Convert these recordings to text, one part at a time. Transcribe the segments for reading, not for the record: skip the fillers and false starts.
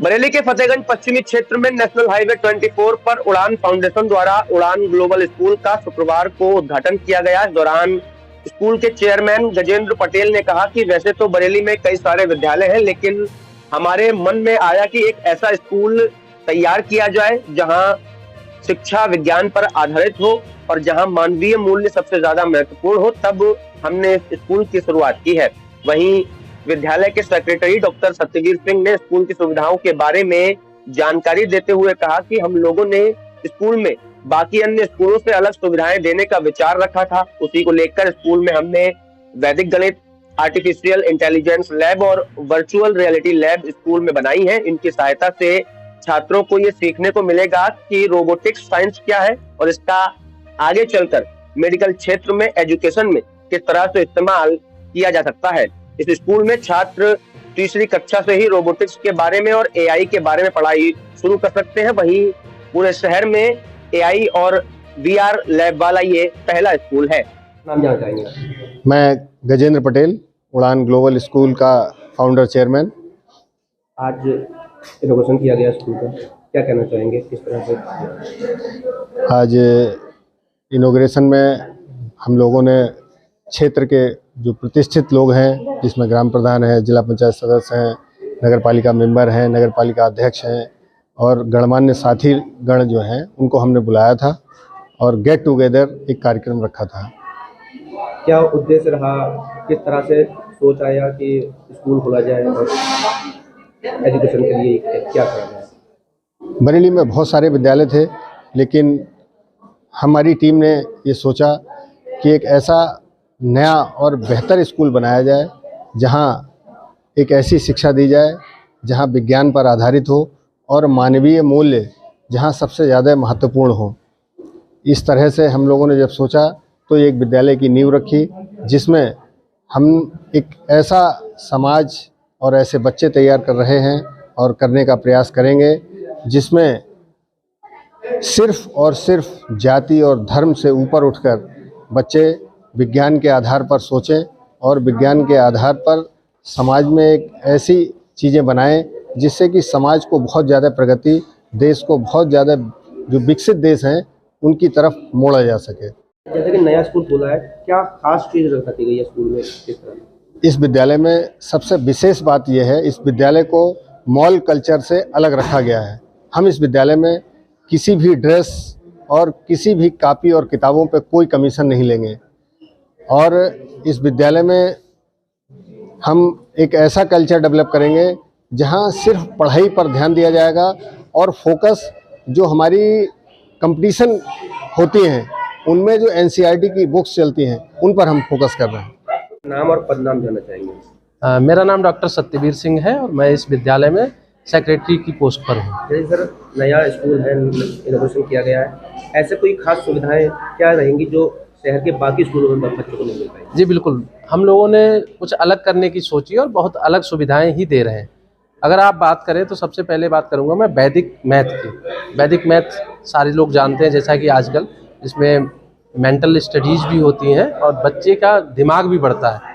बरेली के फतेहगंज पश्चिमी क्षेत्र में नेशनल हाईवे 24 पर उड़ान फाउंडेशन द्वारा उड़ान ग्लोबल स्कूल का शुक्रवार को उद्घाटन किया गया। इस दौरान स्कूल के चेयरमैन गजेंद्र पटेल ने कहा कि वैसे तो बरेली में कई सारे विद्यालय हैं, लेकिन हमारे मन में आया कि एक ऐसा स्कूल तैयार किया जाए जहां शिक्षा विज्ञान पर आधारित हो और जहां मानवीय मूल्य सबसे ज्यादा महत्वपूर्ण हो। तब हमने इस स्कूल की शुरुआत की है। वहीं विद्यालय के सेक्रेटरी डॉक्टर सत्यवीर सिंह ने स्कूल की सुविधाओं के बारे में जानकारी देते हुए कहा कि हम लोगों ने स्कूल में बाकी अन्य स्कूलों से अलग सुविधाएं देने का विचार रखा था। उसी को लेकर स्कूल में हमने वैदिक गणित, आर्टिफिशियल इंटेलिजेंस लैब और वर्चुअल रियलिटी लैब स्कूल में बनाई है। इनकी सहायता से छात्रों को ये सीखने को मिलेगा कि रोबोटिक्स साइंस क्या है और इसका आगे चलकर मेडिकल क्षेत्र में, एजुकेशन में किस तरह से इस्तेमाल किया जा सकता है। इस स्कूल में छात्र तीसरी कक्षा से ही रोबोटिक्स के बारे में और एआई के बारे में पढ़ाई शुरू कर सकते हैं। वहीं पूरे शहर में एआई और वीआर लैब वाला ये पहला स्कूल है। नाम जानना चाहेंगे? मैं गजेंद्र पटेल, उड़ान ग्लोबल स्कूल का फाउंडर चेयरमैन। आज इनोवेशन किया गया स्कूल का, क्या कहना चाहेंगे, किस तरह से? आज इनोग्रेशन में हम लोगों ने क्षेत्र के जो प्रतिष्ठित लोग हैं, जिसमें ग्राम प्रधान है, जिला पंचायत सदस्य हैं, नगर पालिका मेंबर हैं, नगर पालिका अध्यक्ष हैं और गणमान्य साथी गण जो हैं, उनको हमने बुलाया था और गेट टुगेदर एक कार्यक्रम रखा था। क्या उद्देश्य रहा, किस तरह से सोच आया कि स्कूल खोला जाए और एजुकेशन के लिए क्या करा जाए? बरेली में बहुत सारे विद्यालय थे, लेकिन हमारी टीम ने ये सोचा कि एक ऐसा नया और बेहतर स्कूल बनाया जाए जहां एक ऐसी शिक्षा दी जाए जहां विज्ञान पर आधारित हो और मानवीय मूल्य जहां सबसे ज़्यादा महत्वपूर्ण हो। इस तरह से हम लोगों ने जब सोचा तो एक विद्यालय की नींव रखी, जिसमें हम एक ऐसा समाज और ऐसे बच्चे तैयार कर रहे हैं और करने का प्रयास करेंगे जिसमें सिर्फ और सिर्फ जाति और धर्म से ऊपर उठकर बच्चे विज्ञान के आधार पर सोचें और विज्ञान के आधार पर समाज में एक ऐसी चीज़ें बनाएं जिससे कि समाज को बहुत ज़्यादा प्रगति, देश को बहुत ज़्यादा जो विकसित देश हैं उनकी तरफ मोड़ा जा सके। जैसे कि नया स्कूल खोला है, क्या खास चीज़ रखी गई है स्कूल में? किस तरह? इस विद्यालय में सबसे विशेष बात यह है, इस विद्यालय को मॉल कल्चर से अलग रखा गया है। हम इस विद्यालय में किसी भी ड्रेस और किसी भी कॉपी और किताबों पे कोई कमीशन नहीं लेंगे और इस विद्यालय में हम एक ऐसा कल्चर डेवलप करेंगे जहां सिर्फ पढ़ाई पर ध्यान दिया जाएगा और फोकस जो हमारी कंपटीशन होती हैं उनमें जो एनसीईआरटी की बुक्स चलती हैं उन पर हम फोकस कर रहे हैं। नाम और पदनाम जानना चाहेंगे? मेरा नाम डॉक्टर सत्यवीर सिंह है और मैं इस विद्यालय में सेक्रेटरी की पोस्ट पर हूँ। जैसे सर नया स्कूल है, इनोवेशन किया गया है, ऐसे कोई खास सुविधाएं क्या रहेंगी जो शहर के बाकी स्कूलों में बच्चों को नहीं मिल पाएगी? जी बिल्कुल, हम लोगों ने कुछ अलग करने की सोची और बहुत अलग सुविधाएं ही दे रहे हैं। अगर आप बात करें तो सबसे पहले बात करूँगा मैं वैदिक मैथ की। वैदिक मैथ सारे लोग जानते हैं, जैसा कि आजकल इसमें मेंटल स्टडीज़ भी होती हैं और बच्चे का दिमाग भी बढ़ता है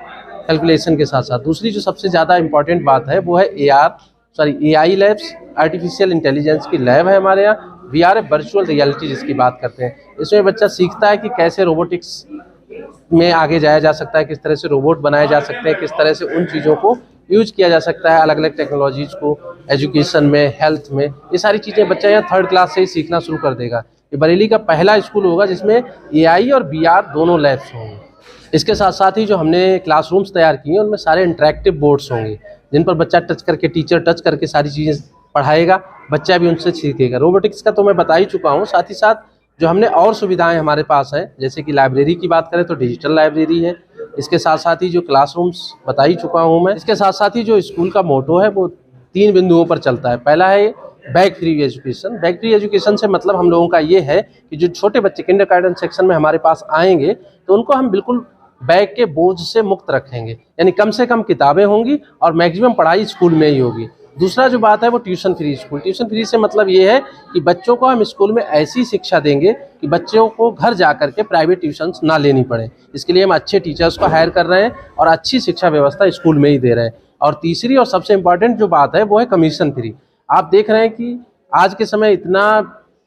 कैलकुलेशन के साथ साथ। दूसरी जो सबसे ज़्यादा इम्पॉर्टेंट बात है वो है एआई लैब्स, आर्टिफिशियल इंटेलिजेंस की लैब है हमारे यहाँ। वीआर वर्चुअल रियलिटी जिसकी बात करते हैं, इसमें बच्चा सीखता है कि कैसे रोबोटिक्स में आगे जाया जा सकता है, किस तरह से रोबोट बनाए जा सकते हैं, किस तरह से उन चीज़ों को यूज किया जा सकता है, अलग अलग टेक्नोलॉजीज़ को एजुकेशन में, हेल्थ में। ये सारी चीज़ें बच्चा यहाँ 3rd क्लास से ही सीखना शुरू कर देगा। ये बरेली का पहला स्कूल होगा जिसमें एआई और वीआर दोनों लैब्स होंगे। इसके साथ साथ ही जो हमने क्लासरूम्स तैयार किए हैं उनमें सारे इंटरेक्टिव बोर्ड्स होंगे जिन पर बच्चा टच करके, टीचर टच करके सारी चीज़ें पढ़ाएगा, बच्चा भी उनसे सीखेगा। रोबोटिक्स का तो मैं बता ही चुका हूँ। साथ ही साथ जो हमने और सुविधाएं हमारे पास हैं, जैसे कि लाइब्रेरी की बात करें तो डिजिटल लाइब्रेरी है। इसके साथ साथ ही जो क्लासरूम्स बता ही चुका हूँ मैं। इसके साथ साथ ही जो स्कूल का मोटो है वो 3 बिंदुओं पर चलता है। पहला है bag free education. Bag free education से मतलब हम लोगों का ये है कि जो छोटे बच्चे किंडरगार्टन सेक्शन में हमारे पास आएंगे तो उनको हम बिल्कुल बैग के बोझ से मुक्त रखेंगे, यानी कम से कम किताबें होंगी और मैक्सिमम पढ़ाई स्कूल में ही होगी। दूसरा जो बात है वो tuition free school. Tuition free से मतलब ये है कि बच्चों को हम स्कूल में ऐसी शिक्षा देंगे कि बच्चों को घर जा कर के प्राइवेट ट्यूशन्स ना लेनी पड़े। इसके लिए हम अच्छे टीचर्स को हायर कर रहे हैं और अच्छी शिक्षा व्यवस्था स्कूल में ही दे रहे हैं। और तीसरी और सबसे इम्पॉर्टेंट जो बात है वो है कमीशन फ्री। आप देख रहे हैं कि आज के समय इतना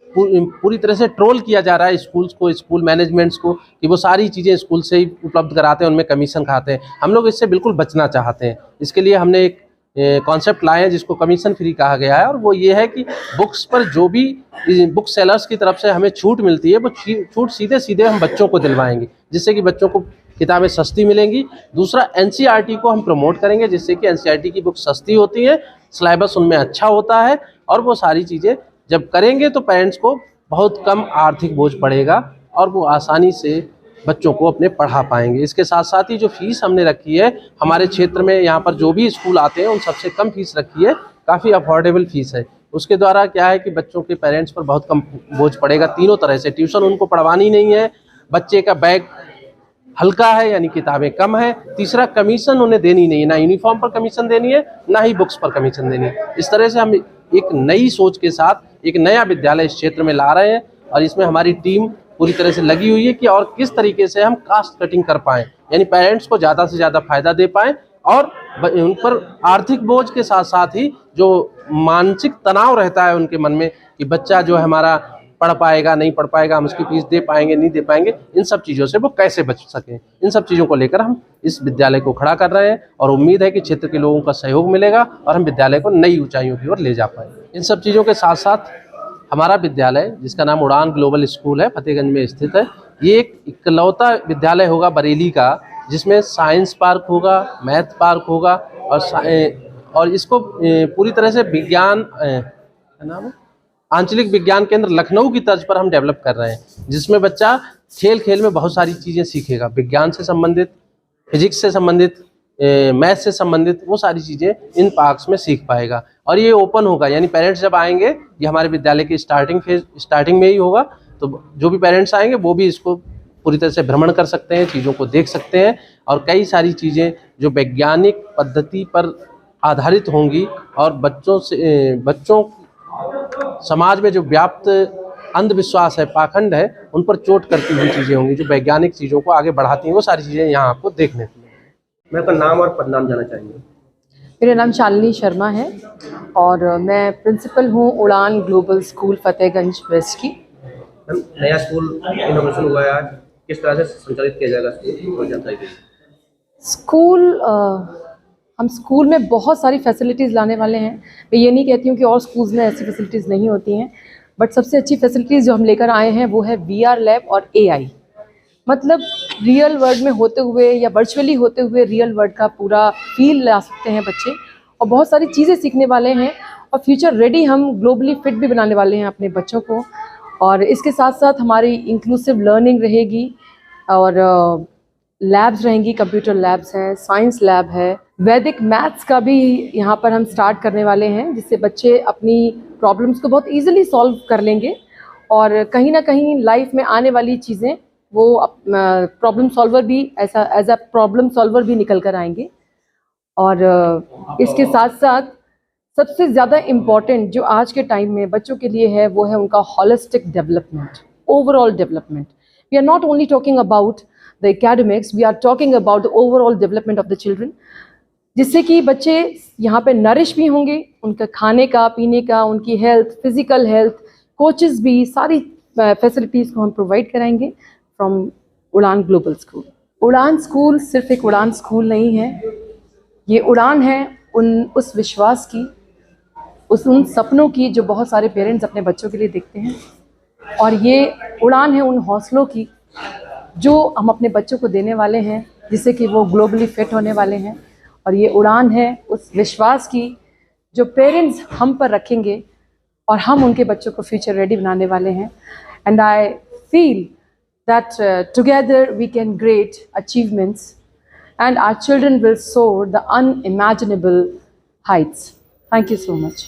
पूरी तरह से ट्रोल किया जा रहा है स्कूल्स को, स्कूल मैनेजमेंट्स को, कि वो सारी चीज़ें स्कूल से ही उपलब्ध कराते हैं, उनमें कमीशन खाते हैं। हम लोग इससे बिल्कुल बचना चाहते हैं। इसके लिए हमने एक कॉन्सेप्ट लाए हैं जिसको कमीशन फ्री कहा गया है, और वो ये है कि बुक्स पर जो भी बुक सेलर्स की तरफ से हमें छूट मिलती है, वो छूट सीधे सीधे हम बच्चों को दिलवाएंगे, जिससे कि बच्चों को किताबें सस्ती मिलेंगी। दूसरा, एनसीईआरटी को हम प्रमोट करेंगे, जिससे कि एनसीईआरटी की बुक सस्ती होती है, सिलेबस उनमें अच्छा होता है, और वो सारी चीज़ें जब करेंगे तो पेरेंट्स को बहुत कम आर्थिक बोझ पड़ेगा और वो आसानी से बच्चों को अपने पढ़ा पाएंगे। इसके साथ साथ ही जो फीस हमने रखी है हमारे क्षेत्र में, यहाँ पर जो भी स्कूल आते हैं उन सबसे कम फीस रखी है, काफ़ी अफोर्डेबल फीस है। उसके द्वारा क्या है कि बच्चों के पेरेंट्स पर बहुत कम बोझ पड़ेगा तीनों तरह से। ट्यूशन उनको पढ़वानी नहीं है, बच्चे का बैग हल्का है यानी किताबें कम है। तीसरा, कमीशन उन्हें देनी नहीं है, ना यूनिफॉर्म पर कमीशन देनी है, ना ही बुक्स पर कमीशन देनी है। इस तरह से हम एक नई सोच के साथ एक नया विद्यालय इस क्षेत्र में ला रहे हैं, और इसमें हमारी टीम पूरी तरह से लगी हुई है कि और किस तरीके से हम कास्ट कटिंग कर पाएँ, यानी पेरेंट्स को ज़्यादा से ज़्यादा फायदा दे पाएँ, और उन पर आर्थिक बोझ के साथ साथ ही जो मानसिक तनाव रहता है उनके मन में कि बच्चा जो है हमारा पढ़ पाएगा नहीं पढ़ पाएगा, हम उसकी फीस दे पाएंगे नहीं दे पाएंगे, इन सब चीज़ों से वो कैसे बच सकें, इन सब चीज़ों को लेकर हम इस विद्यालय को खड़ा कर रहे हैं, और उम्मीद है कि क्षेत्र के लोगों का सहयोग मिलेगा और हम विद्यालय को नई ऊंचाइयों की ओर ले जा पाएंगे। इन सब चीज़ों के साथ साथ हमारा विद्यालय, जिसका नाम उड़ान ग्लोबल स्कूल है, फतेहगंज में स्थित है, ये एक इकलौता विद्यालय होगा बरेली का जिसमें साइंस पार्क होगा, मैथ पार्क होगा, और इसको पूरी तरह से विज्ञान क्या नाम है, आंचलिक विज्ञान केंद्र लखनऊ की तर्ज पर हम डेवलप कर रहे हैं, जिसमें बच्चा खेल खेल में बहुत सारी चीज़ें सीखेगा, विज्ञान से संबंधित, फिजिक्स से संबंधित, मैथ से संबंधित, वो सारी चीज़ें इन पार्क्स में सीख पाएगा। और ये ओपन होगा, यानी पेरेंट्स जब आएंगे, ये हमारे विद्यालय की स्टार्टिंग में ही होगा, तो जो भी पेरेंट्स आएंगे वो भी इसको पूरी तरह से भ्रमण कर सकते हैं, चीज़ों को देख सकते हैं, और कई सारी चीज़ें जो वैज्ञानिक पद्धति पर आधारित होंगी, और बच्चों समाज में जो व्याप्त अंधविश्वास है, पाखंड है, उन पर चोट करती हुई चीज़ें होंगी, जो वैज्ञानिक चीज़ों को आगे बढ़ाती हैं, वो सारी चीज़ें यहाँ आपको देखने को मिलेंगी। मैं अपना नाम और पदनाम जाना चाहेंगे। मेरा नाम शालिनी शर्मा है और मैं प्रिंसिपल हूँ उड़ान ग्लोबल स्कूल फतेहगंज वेस्ट की। नया स्कूल इनॉग्रेशन हुआ है आज, किस तरह से संचालित किया जाएगा स्कूल, जानकारी दीजिए। स्कूल हम स्कूल में बहुत सारी फैसिलिटीज़ लाने वाले हैं। मैं ये नहीं कहती हूँ कि और स्कूल्स में ऐसी फैसिलिटीज़ नहीं होती हैं, बट सबसे अच्छी फैसिलिटीज़ जो हम लेकर आए हैं वो है VR लैब और AI। मतलब रियल वर्ल्ड में होते हुए या वर्चुअली होते हुए रियल वर्ल्ड का पूरा फील ला सकते हैं बच्चे, और बहुत सारी चीज़ें सीखने वाले हैं, और फ्यूचर रेडी हम ग्लोबली फिट भी बनाने वाले हैं अपने बच्चों को। और इसके साथ साथ हमारी इंक्लूसिव लर्निंग रहेगी, और लैब्स रहेंगी, कंप्यूटर लैब्स हैं, साइंस लैब है, वैदिक मैथ्स का भी यहाँ पर हम स्टार्ट करने वाले हैं, जिससे बच्चे अपनी प्रॉब्लम्स को बहुत ईजिली सॉल्व कर लेंगे, और कहीं ना कहीं लाइफ में आने वाली चीज़ें वो प्रॉब्लम सॉल्वर भी एज अ प्रॉब्लम सॉल्वर भी निकल कर आएंगे। और इसके साथ साथ सबसे ज़्यादा इम्पॉर्टेंट जो आज के टाइम में बच्चों के लिए है वो है उनका holistic development, overall development. We are not only talking about the academics, we are talking about the overall development of the children, जिससे कि बच्चे यहाँ पे नरिश भी होंगे, उनका खाने का, पीने का, उनकी हेल्थ, फिजिकल हेल्थ, कोचेस भी, सारी फैसिलिटीज़ को हम प्रोवाइड कराएंगे फ्रॉम उड़ान ग्लोबल स्कूल। उड़ान स्कूल सिर्फ एक उड़ान स्कूल नहीं है, ये उड़ान है उस विश्वास की, उन सपनों की जो बहुत सारे पेरेंट्स अपने बच्चों के लिए देखते हैं, और ये उड़ान है उन हौसलों की जो हम अपने बच्चों को देने वाले हैं, जिससे कि वो ग्लोबली फिट होने वाले हैं। और ये उड़ान है उस विश्वास की जो पेरेंट्स हम पर रखेंगे, और हम उनके बच्चों को फ्यूचर रेडी बनाने वाले हैं। And I feel that together we can create achievements and our children will soar the unimaginable heights. Thank you so much.